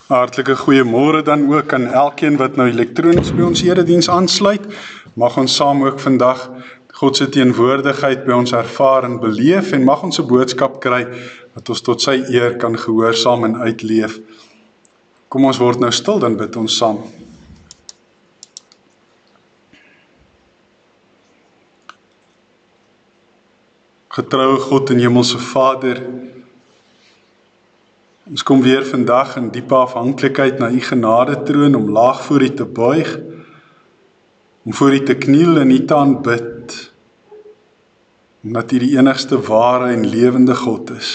Hartlike goeiemôre dan ook aan elkeen wat nou elektronies by ons erediens aansluit. Mag ons saam ook vandag God se teenwoordigheid by ons ervaar en beleef en mag ons 'n boodskap kry wat ons tot sy eer kan gehoorsaam en uitleef. Kom ons word nou stil, dan bid ons saam. Getroue God en Hemelse Vader, ons kom weer vandag in diepe afhanklikheid na U genadetroon om laag voor U te buig, om voor U te kniel en U te aanbid, omdat U die enigste ware en lewende God is.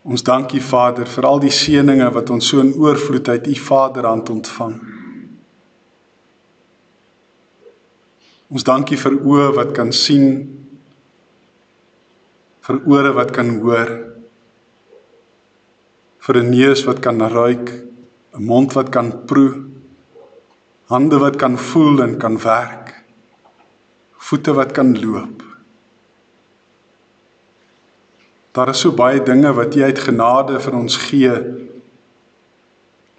Ons dank U Vader vir al die seëninge wat ons so in oorvloed uit U Vaderhand ontvang. Ons dank U vir oë wat kan sien, vir ore wat kan hoor, vir 'n neus wat kan ruik, 'n mond wat kan proe, hande wat kan voel en kan werk, voete wat kan loop. Daar is so baie dinge wat U uit genade vir ons gee,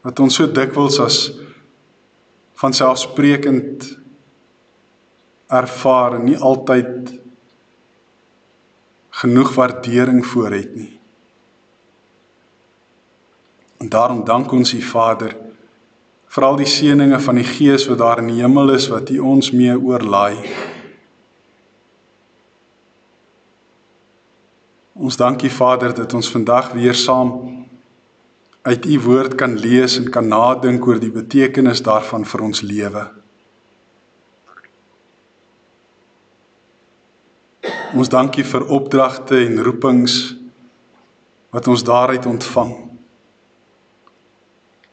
wat ons so dikwels as vanselfsprekend ervaar en nie altyd genoeg waardering voor het nie. En daarom dank ons U Vader vir al die seëninge van die Gees wat daar in die hemel is, wat U ons mee oorlaai. Ons dank U Vader dat ons vandag weer saam uit U woord kan lees en kan nadink oor die betekenis daarvan vir ons lewe. Ons dank U vir opdragte en roepings wat ons daaruit ontvang.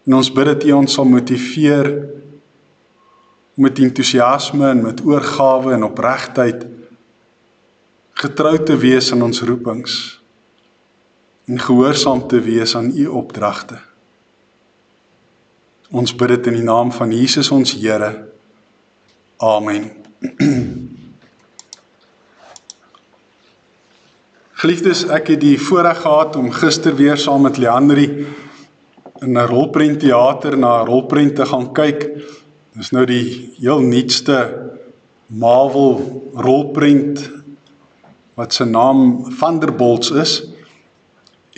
En ons bid dat U ons sal motiveer met entoesiasme en met oorgawe en opregtheid getrou te wees aan ons roepings en gehoorsaam te wees aan U opdragte. Ons bid dit in die naam van Jesus ons Here. Amen. Geliefdes, ek het die voorreg gehad om gister weer saam met Leandrie in 'n rolprentteater na 'n rolprent te gaan kyk. Dis nou die heel nuutste Marvel rolprent wat sy naam Thunderbolts is.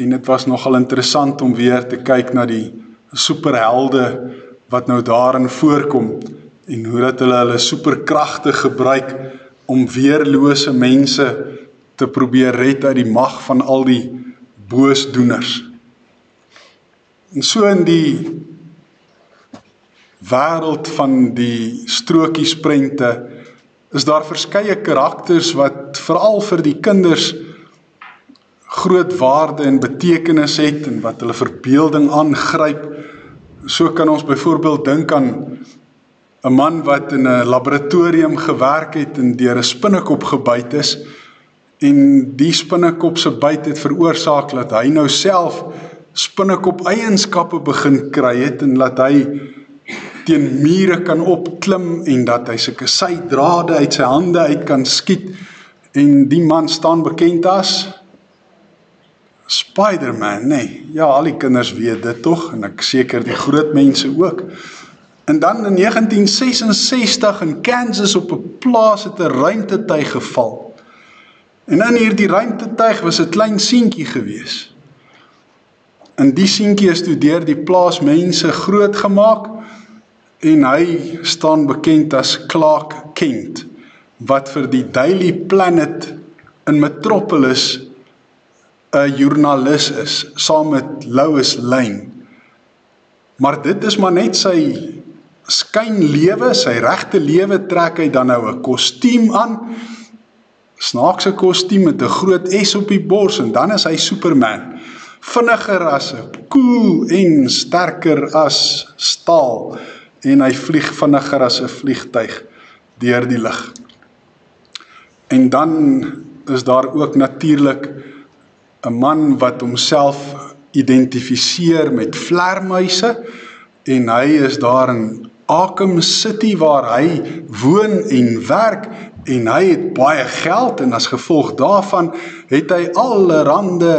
En dit was nogal interessant om weer te kyk na die superhelde wat nou daarin voorkom en hoe dat hulle superkragte gebruik om weerlose mense te probeer red uit die mag van al die boosdoeners. En so in die wêreld van die strokiesprente is daar verskeie karakters wat veral vir die kinders groot waarde en betekenis het en wat hulle verbeelding aangryp. So kan ons byvoorbeeld dink aan 'n man wat in 'n laboratorium gewerk het en deur 'n spinnekop gebyt is. En die spinnekop se byt het veroorsaak dat hy nou self spinnekop eienskappe begin kry het en dat hy teen mure kan opklim en dat hy sulke sydrade uit sy hande uit kan skiet. En die man staan bekend as Spider-Man, nee. Ja, al die kinders weet dit tog en ek seker die groot mense ook. En dan in 1966 in Kansas op 'n plaas het 'n ruimtetuig geval. En in hierdie ruimtetuig was 'n klein seentjie gewees. En die seentjie is toe deur die plaasmense groot gemaak en hy staan bekend as Clark Kent, wat vir die Daily Planet in Metropolis 'n joernalis is, saam met Lois Lane. Maar dit is maar net sy skynlewe, sy regte lewe trek hy dan nou 'n kostuum aan, snaakse kostuum met 'n groot S op die bors en dan is hy Superman. Vinniger as 'n koel en sterker as staal en hy vlieg vinniger as 'n vliegtyg deur die lug. En dan is daar ook natuurlik 'n man wat homself identifiseer met vlermuise en hy is daar in Arkham City waar hy woon en werk en hy het baie geld en as gevolg daarvan het hy allerhande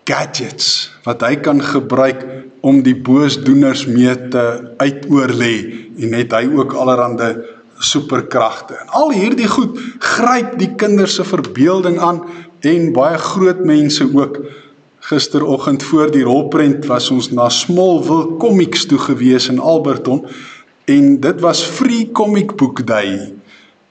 gadgets wat hy kan gebruik om die boosdoeners mee te uitoorlê en het hy ook allerhande superkragte. En al hierdie goed gryp die kinders se verbeelding aan en baie groot mense ook. Gisteroggend voor die rolprent was ons na Smallville Comics toe gewees in Alberton en dit was Free Comic Book Day.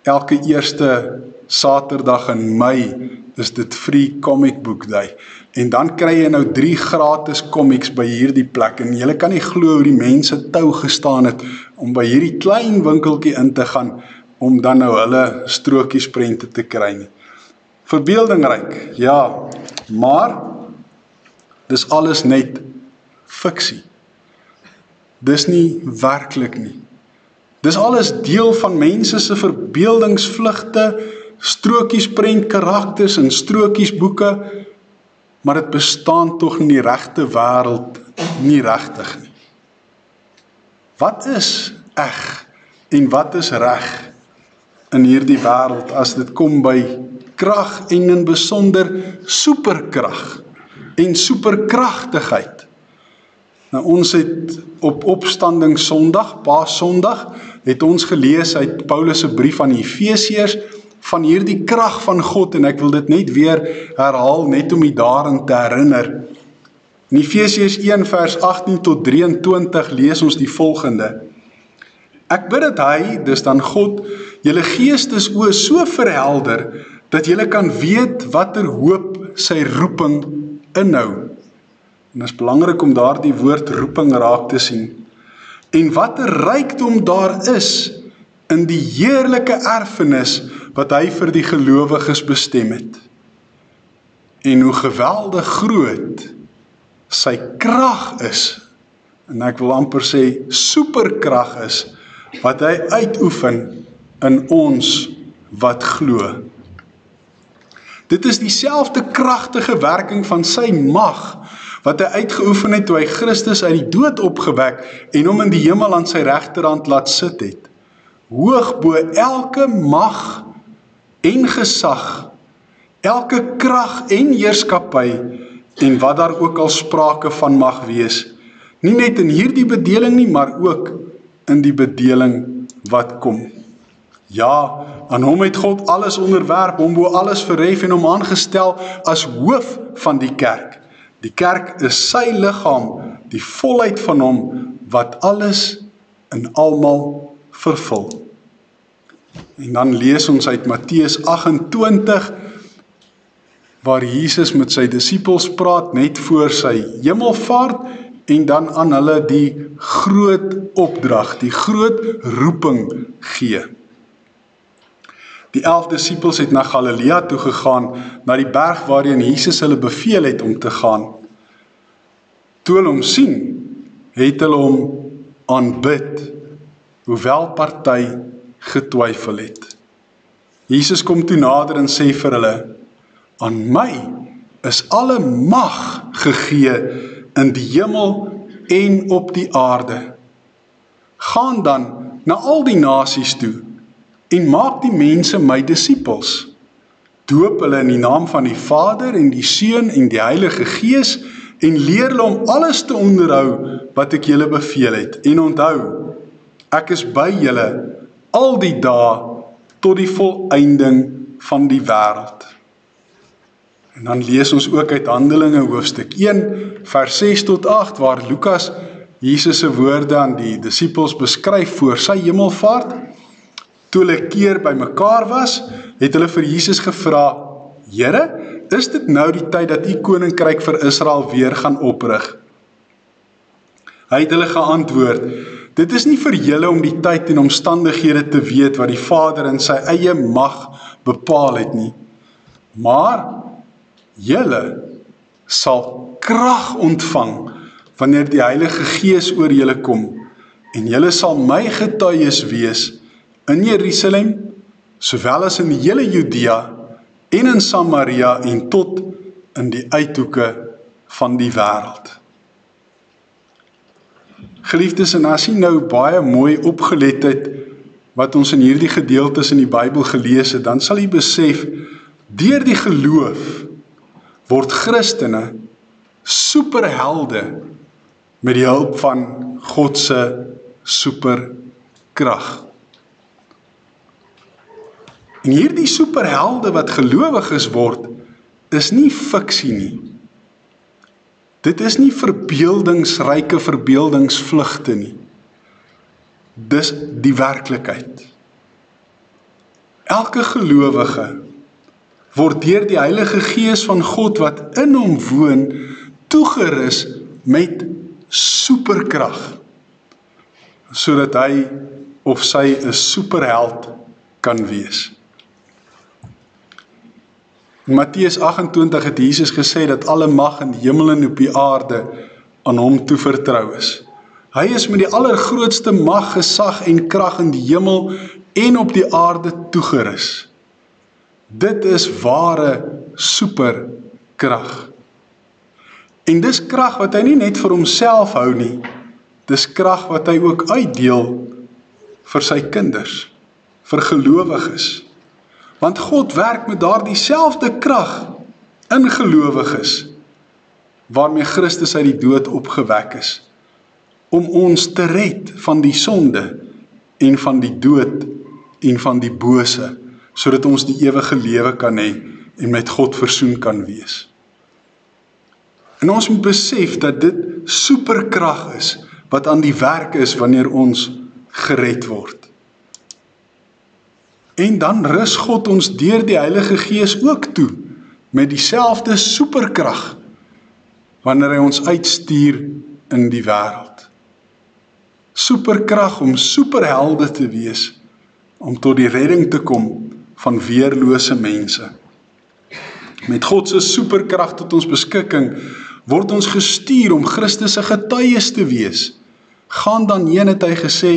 Elke eerste Saterdag in Mei is dit Free Comic Book Day. En dan kry jy nou 3 gratis comics by hierdie plek en jy kan nie glo hoe die mense tou gestaan het om by hierdie klein winkeltjie in te gaan om dan nou hulle strokiesprente te kry nie. Verbeeldingryk, ja, maar dis alles net fiksie. Dis nie werklik nie. Dis alles deel van mense se verbeeldingsvlugte, strokiesprent karakters en strokiesboeke, maar dit bestaan tog in die regte wêreld nie regtig nie. Wat is eg en wat is reg in hierdie wêreld as dit kom by krag en in besonder superkrag en superkragtigheid? Nou ons het op Opstanding Sondag, Paasondag, het ons gelees uit Paulus se brief aan die Efesiërs van hierdie krag van God en ek wil dit net weer herhaal net om u daaraan te herinner. In Efesiërs 1 vers 18 tot 23 lees ons die volgende: Ek bid dat hy, dis dan God, julle geestesoë so verhelder dat julle kan weet watter hoop sy roeping inhou. En dit is belangrik om daardie woord roeping raak te sien. En watter rykdom daar is in die heerlike erfenis wat hy vir die gelowiges bestem het. En hoe geweldig groot sy krag is, en ek wil amper sê superkrag is, wat hy uitoefen in ons wat glo. Dit is dieselfde kragtige werking van sy mag, wat hy uitgeoefen het toe hy Christus uit die dood opgewek en hom in die hemel aan sy regterhand laat sit het. Hoog bo elke mag en gesag, elke krag en heerskappy en wat daar ook al sprake van mag wees. Nie net in hierdie bedeling nie, maar ook in die bedeling wat kom. Ja, aan hom het God alles onderwerp, hom bo alles verhef en hom aangestel as hoof van die kerk. Die kerk is sy liggaam, die volheid van hom wat alles in almal vervul. En dan lees ons uit Matteus 28, waar Jesus met sy disippels praat, net voor sy hemelvaart, en dan aan hulle die groot opdrag, die groot roeping gee. Die 11 disippels het na Galilea toe gegaan, na die berg waarheen Jesus hulle beveel het om te gaan. Toe hulle hom sien, het hulle hom aanbid, hoewel party getwyfel het. Jesus kom toe nader en sê vir hulle: Aan my is alle mag gegee in die hemel en op die aarde. Gaan dan na al die nasies toe en maak die mense my disippels. Doop hulle in die naam van die Vader en die Seun en die Heilige Gees en leer hulle om alles te onderhou wat ek julle beveel het. En onthou, ek is by julle al die dae tot die volëinding van die wêreld. En dan lees ons ook uit Handelinge hoofstuk 1 vers 6 tot 8 waar Lukas Jesus se woorde aan die disippels beskryf voor sy hemelvaart. Toe hulle keer by mekaar was, het hulle vir Jesus gevra: Here, is dit nou die tyd dat u koninkryk vir Israel weer gaan oprig? Hy het hulle geantwoord: Dit is nie vir julle om die tyd en omstandighede te weet wat die Vader in sy eie mag bepaal het nie. Maar julle sal krag ontvang wanneer die Heilige Gees oor julle kom, en julle sal my getuies wees in Jerusalem, sowel as in die hele Judea en in Samaria en tot in die uithoeke van die wêreld. Geliefdes, en as jy nou baie mooi opgelet het wat ons in hierdie gedeeltes in die Bybel gelees het, dan sal jy besef, deur die geloof word Christene superhelde met die hulp van God se superkrag. En hierdie superhelde wat gelowiges word, is nie fiksie nie. Dit is nie verbeeldingsryke verbeeldingsvlugte nie. Dis die werklikheid. Elke gelowige word deur die Heilige Gees van God wat in hom woon, toegerus met superkrag, sodat hy of sy 'n superheld kan wees. In Matteus 28 het Jesus gesê dat alle mag in die hemel en op die aarde aan hom toevertrou is. Hy is met die allergrootste mag, gesag en krag in die hemel en op die aarde toegerus. Dit is ware superkrag. En dis krag wat hy nie net vir homself hou nie, dis krag wat hy ook uitdeel vir sy kinders, vir gelowiges. Want God werk met daardie selfde krag in gelowiges, waarmee Christus uit die dood opgewek is, om ons te red van die sonde en van die dood en van die bose, sodat ons die ewige lewe kan hê en met God versoen kan wees. En ons moet besef dat dit superkrag is, wat aan die werk is wanneer ons gered word. En dan rus God ons deur die Heilige Gees ook toe, met dieselfde superkrag, wanneer hy ons uitstuur in die wêreld. Superkrag om superhelde te wees, om tot die redding te kom van weerlose mense. Met God se superkrag tot ons beskikking, word ons gestuur om Christus se getuies te wees. Gaan dan heen, het hy gesê,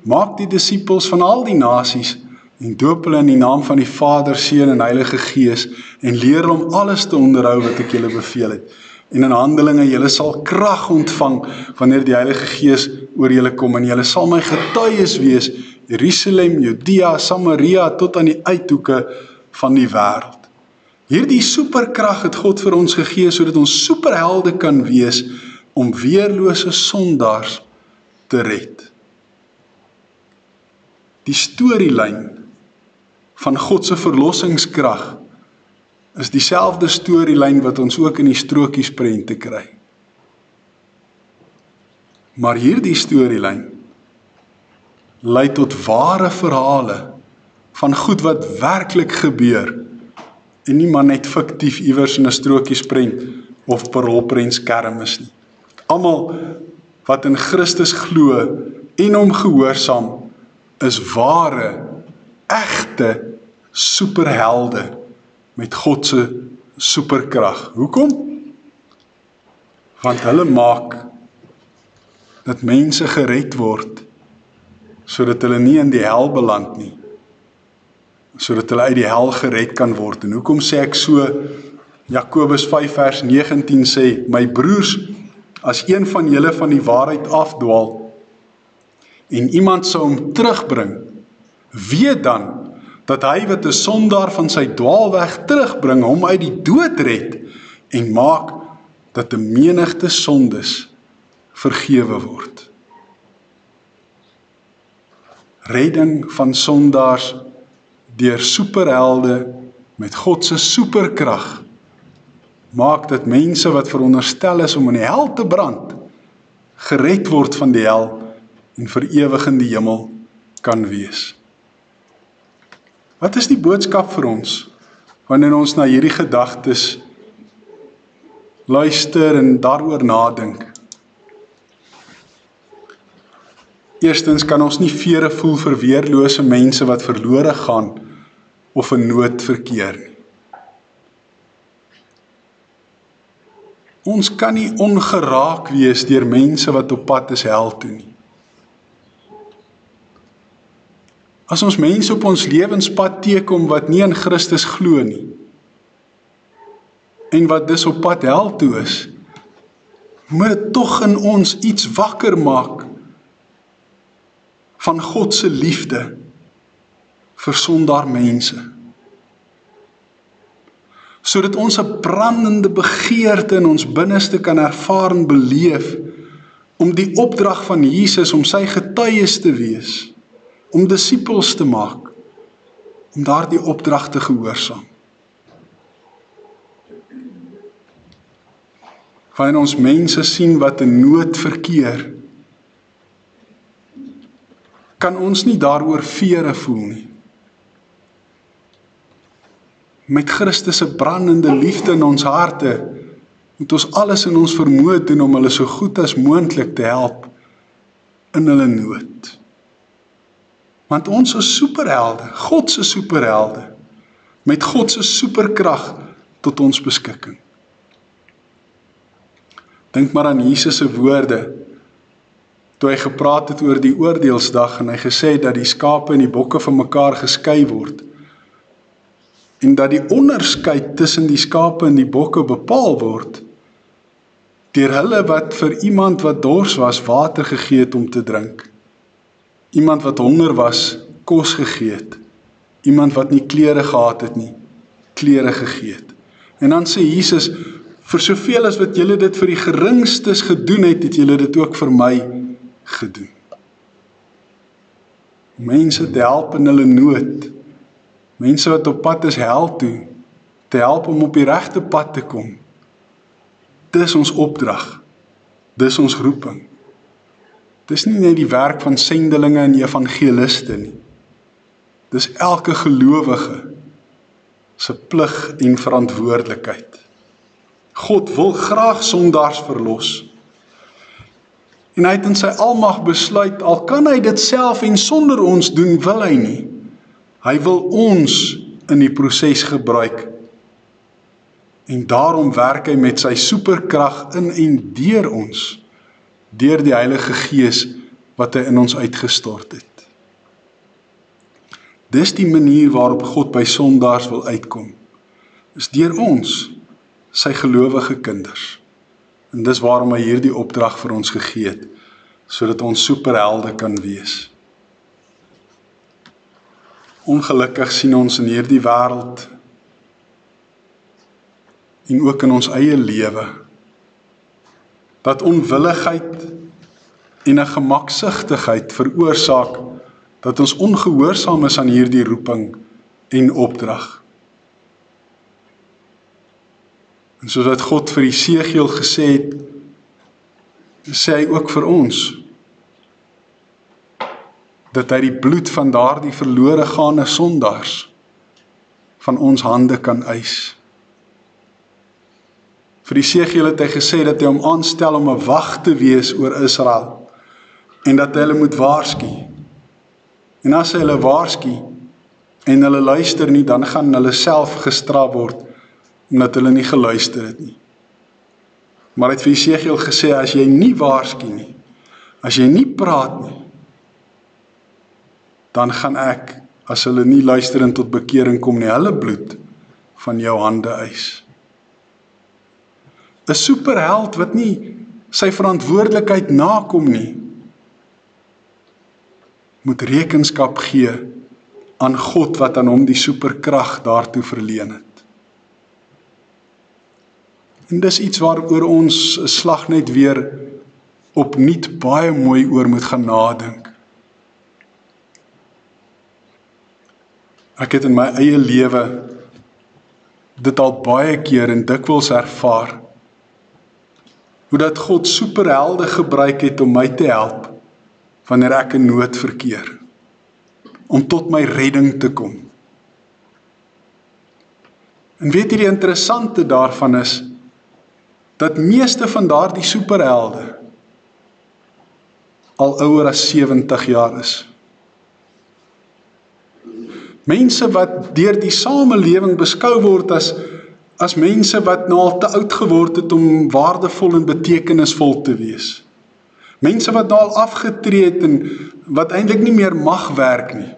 maak die disippels van al die nasies, en doop hulle in die naam van die Vader, Seun en Heilige Gees, en leer hulle om alles te onderhou wat ek julle beveel het. En in Handelinge, julle sal krag ontvang, wanneer die Heilige Gees oor julle kom, en julle sal my getuies wees, Jerusalem, Judea, Samaria, tot aan die uithoeke van die wêreld. Hierdie superkrag het God vir ons gegee, sodat ons superhelde kan wees, om weerlose sondaars te red. Die storielyn van God se verlossingskrag is dieselfde storielyn wat ons ook in die strokiesprente kry. Maar hierdie storielyn lei tot ware verhale van goed wat werklik gebeur en nie maar net fiktief iewers in 'n strokiesprent of parolprentskerm is nie. Almal wat in Christus glo en hom gehoorsaam is ware, egte superhelde met God se superkrag. Hoekom? Want hulle maak dat mense gered word, sodat hulle nie in die hel beland nie, sodat hulle uit die hel gered kan word. En hoekom sê ek so? Jakobus 5 vers 19 sê, my broers, as een van julle van die waarheid afdwaal, en iemand sou hom terugbring, weet dan, dat hy wat 'n sondaar van sy dwaalweg terugbring, hom uit die dood red, en maak dat 'n menigte sondes vergewe word. Redding van sondaars deur superhelde met God se superkrag maak dat mense wat veronderstel is om in die hel te brand, gered word van die hel en vir ewig in die hemel kan wees. Wat is die boodskap vir ons wanneer ons na hierdie gedagtes luister en daaroor nadink? Eerstens kan ons nie vere voel vir weerlose mense wat verlore gaan of in nood verkeer nie. Ons kan nie ongeraak wees deur mense wat op pad is hel toe nie. As ons mense op ons lewenspad teekom wat nie in Christus glo nie, en wat dus op pad hel toe is, moet dit tog in ons iets wakker maak van God se liefde vir sondaar mense. Sodat ons 'n brandende begeerte in ons binneste kan ervaar en beleef, om die opdrag van Jesus, om sy getuies te wees, om disippels te maak, om daardie opdrag te gehoorsaam. Wanneer ons mense sien wat in nood verkeer, kan ons nie daaroor vere voel nie. Met Christus se brandende liefde in ons harte, moet ons alles in ons vermoë doen om hulle so goed as moontlik te help in hulle nood. Want ons is superhelde, God se superhelde, met God se superkrag tot ons beskikking. Dink maar aan Jesus se woorde, toe hy gepraat het oor die oordeelsdag en hy gesê het dat die skape en die bokke van mekaar geskei word, en dat die onderskeid tussen die skape en die bokke bepaal word, deur hulle wat vir iemand wat dors was water gegee het om te drink, iemand wat honger was kos gegee het, iemand wat nie klere gehad het nie, klere gegee het. En dan sê Jesus, vir soveel as wat julle dit vir die geringstes gedoen het, het julle dit ook vir my gedoen. Mense te help in hulle nood, mense wat op pad is hel toe, te help om op die regte pad te kom. Dis ons opdrag, dis ons roeping. Dis nie net die werk van sendelinge en evangeliste nie. Dis elke gelowige se plig en verantwoordelikheid. God wil graag sondaars verlos. En hy het in sy almag besluit, al kan hy dit self en sonder ons doen, wil hy nie. Hy wil ons in die proses gebruik. En daarom werk hy met sy superkrag in en deur ons, deur die Heilige Gees wat hy in ons uitgestort het. Dis die manier waarop God by sondaars wil uitkom. Is deur ons, sy gelowige kinders. En dis waarom hy hierdie opdrag vir ons gegee het, sodat ons superhelde kan wees. Ongelukkig sien ons in hierdie wêreld en ook in ons eie lewe dat onwilligheid en 'n gemaksigtigheid veroorsaak dat ons ongehoorsaam is aan hierdie roeping en opdrag. En soos wat God vir Jesegiel gesê het, sê hy ook vir ons dat hy die bloed van daardie verlore gaande sondaars van ons hande kan eis. Vir Jesegiel het hy gesê dat hy hom aanstel om 'n wag te wees oor Israel en dat hy hulle moet waarsku. En as hy hulle waarsku en hulle luister nie, dan gaan hulle self gestraf word omdat hulle nie geluister het nie. Maar hy het vir Jesegiel gesê, as jy nie waarsku nie, as jy nie praat nie, dan gaan ek, as hulle nie luister en tot bekering kom nie, hulle bloed van jou hande eis. 'n superheld wat nie sy verantwoordelikheid nakom nie, moet rekenskap gee aan God wat aan hom die superkrag daartoe verleen het. En dis iets waaroor ons 'n slag net weer opnuut baie mooi oor moet gaan nadink. Ek het in my eie lewe dit al baie keer en dikwels ervaar, hoe dat God superhelde gebruik het om my te help, wanneer ek in nood verkeer, om tot my redding te kom. En weet jy, die interessante daarvan is, dat meeste van daardie superhelde al ouer as 70 jaar is. Mense wat deur die samelewing beskou word as mense wat nou al te oud geword het om waardevol en betekenisvol te wees. Mense wat nou al afgetree het en wat eintlik nie meer mag werk nie.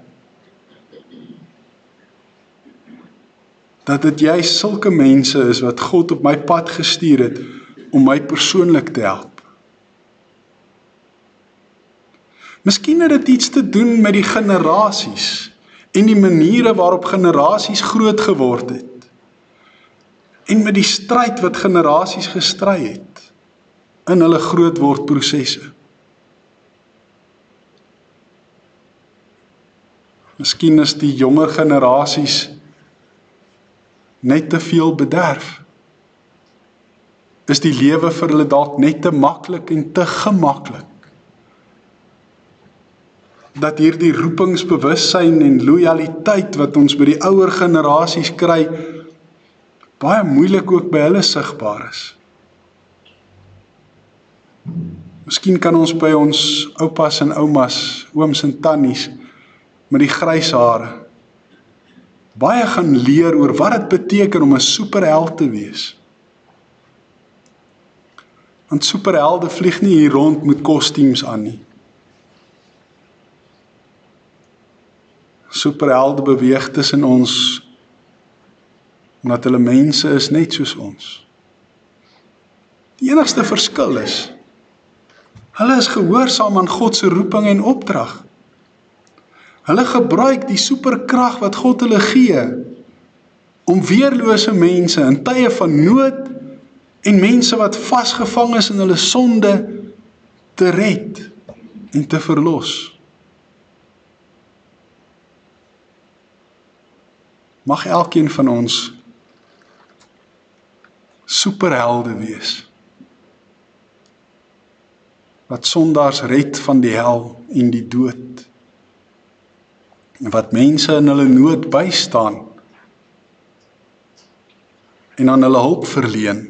Dat dit juist sulke mense is wat God op my pad gestuur het om my persoonlik te help. Miskien het dit iets te doen met die generasies en die maniere waarop generasies groot geword het, en met die stryd wat generasies gestry het, in hulle grootwordprosesse. Miskien is die jonger generasies net te veel bederf. Is die lewe vir hulle dalk net te maklik en te gemaklik, dat hierdie roepingsbewussyn en loyaliteit wat ons by die ouer generasies kry, baie moeilik ook by hulle sigbaar is. Miskien kan ons by ons oupas en oumas, ooms en tannies, met die grys hare, baie gaan leer oor wat dit beteken om 'n superheld te wees. Want superhelde vlieg nie hier rond met kostuums aan nie. Superhelde beweeg tussen ons, omdat hulle mense is net soos ons. Die enigste verskil is, hulle is gehoorsaam aan God se roeping en opdrag. Hulle gebruik die superkrag wat God hulle gee, om weerlose mense in tye van nood en mense wat vasgevang is in hulle sonde te red en te verlos. Mag elkeen van ons superhelde wees, wat sondaars red van die hel en die dood, en wat mense in hulle nood bystaan, en aan hulle hulp verleen,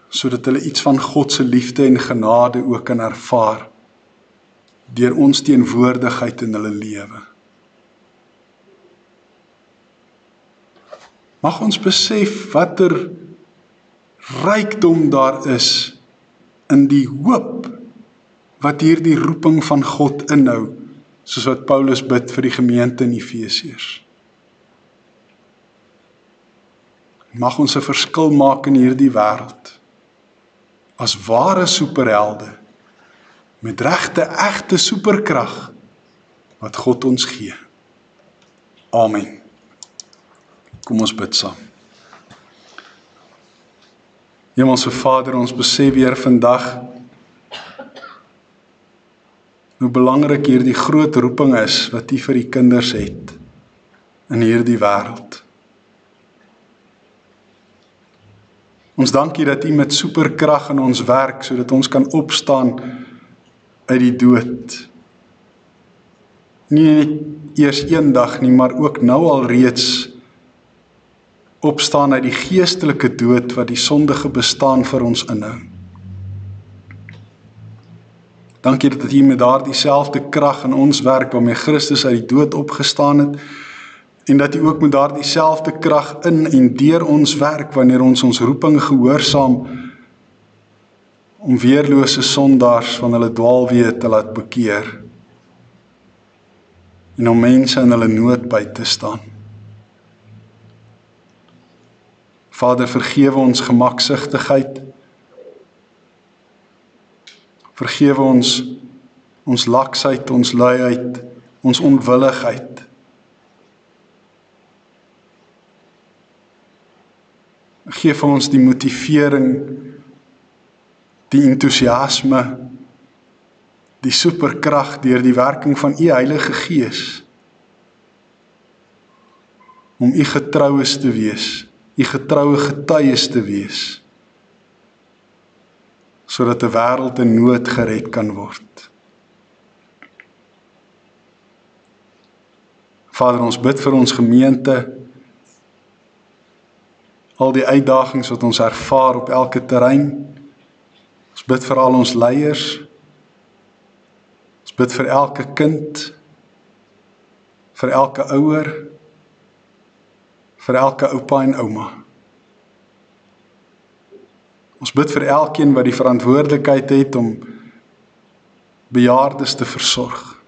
sodat hulle iets van God se liefde en genade ook kan ervaar, deur ons teenwoordigheid in hulle lewe. Mag ons besef watter rykdom daar is in die hoop wat hierdie roeping van God inhou, soos wat Paulus bid vir die gemeente in Efesiërs. Mag ons 'n verskil maak in hierdie wêreld, as ware superhelde, met regte, egte superkrag, wat God ons gee. Amen. Kom ons bid saam. Hemelse Vader, ons besef weer vandag hoe belangrik hierdie groot roeping is wat U vir die kinders het in hierdie wêreld. Ons dank U dat U met superkrag in ons werk, sodat ons kan opstaan uit die dood. Nie net eers eendag nie, maar ook nou al reeds opstaan uit die geestelike dood wat die sondige bestaan vir ons inhou. Dankie dat U met daardie selfde krag in ons werk waarmee Christus uit die dood opgestaan het, en dat U ook met daardie selfde krag in en deur ons werk wanneer ons roeping gehoorsaam om weerlose sondaars van hulle dwaalweë te laat bekeer en om mense in hulle nood by te staan. Vader, vergewe ons gemaksigtigheid, vergewe ons laksheid, ons luiheid, ons onwilligheid. Geef ons die motivering, die entoesiasme, die superkrag deur die werking van U Heilige Gees, om U getroues te wees, U getroue getuies te wees, sodat 'n wêreld in nood gered kan word. Vader, ons bid vir ons gemeente, al die uitdagings wat ons ervaar op elke terrein. Ons bid vir al ons leiers, ons bid vir elke kind, vir elke ouer, vir elke oupa en ouma. Ons bid vir elkeen wat die verantwoordelikheid het om bejaardes te versorg.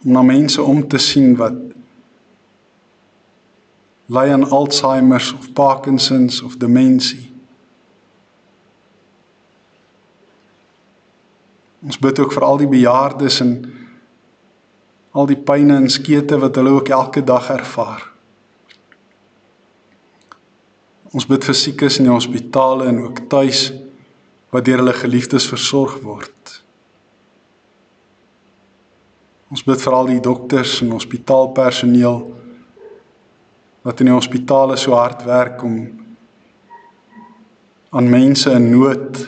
Om na mense om te sien wat ly aan Alzheimer's of Parkinson's of demensie. Ons bid ook vir al die bejaardes en al die pyne en skete wat hulle ook elke dag ervaar. Ons bid vir siekes in die hospitale en ook tuis, wat deur hulle geliefdes versorg word. Ons bid vir al die dokters en hospitaalpersoneel, wat in die hospitale so hard werk om aan mense in nood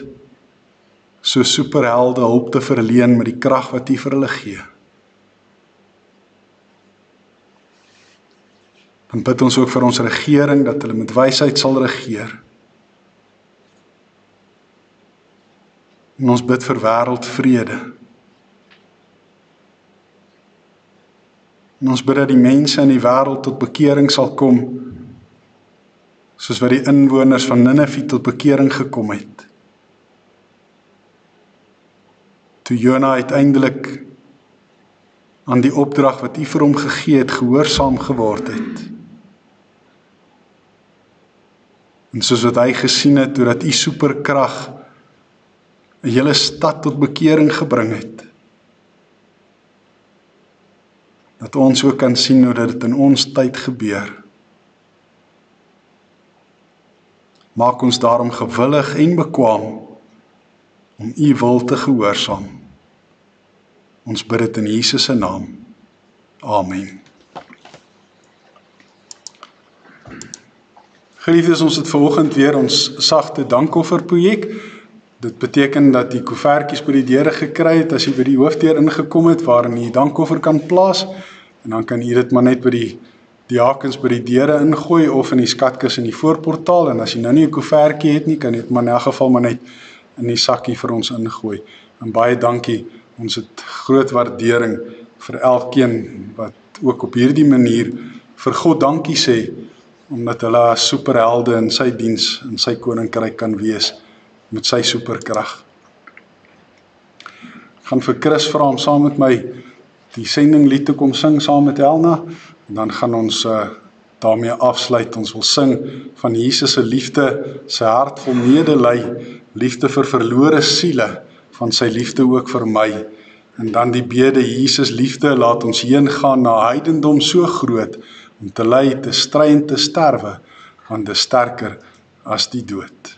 so superhelde hulp te verleen met die krag wat U vir hulle gee. Dan bid ons ook vir ons regering, dat hulle met wysheid sal regeer. En ons bid vir wêreldvrede. En ons bid dat die mense in die wêreld tot bekering sal kom, soos wat die inwoners van Ninive tot bekering gekom het. Toe Jona uiteindelik aan die opdrag wat U vir hom gegee het, gehoorsaam geword het. En soos wat hy gesien het, doordat U superkrag 'n hele stad tot bekering gebring het, dat ons ook kan sien hoe dit in ons tyd gebeur. Maak ons daarom gewillig en bekwaam om U wil te gehoorsaam. Ons bid dit in Jesus se naam. Amen. Geliefdes, ons het vanoggend weer ons sagte dankofferprojek. Dit beteken dat die koevertjies by die deure gekry het as jy by die hoofdeur ingekom het, waarin jy dankoffer kan plaas, en dan kan jy dit maar net by die diakens by die deure ingooi, of in die skatkis in die voorportaal, en as jy nou nie 'n koevertjie het nie, kan jy dit maar in elk geval maar net in die sakkie vir ons ingooi. En baie dankie, ons het groot waardering vir elkeen wat ook op hierdie manier vir God dankie sê, omdat hulle as superhelde in sy diens, in sy koninkryk kan wees, met sy superkrag. Ek gaan vir Chris vra om saam met my die sendinglied te kom sing saam met Helna, en dan gaan ons daarmee afsluit. Ons wil sing van Jesus se liefde, sy hart vol medelij, liefde vir verlore siele, van sy liefde ook vir my, en dan die bede, Jesus liefde, laat ons heen gaan na heidendom so groot, om te ly, te stry en te sterwe, want dis sterker as die dood.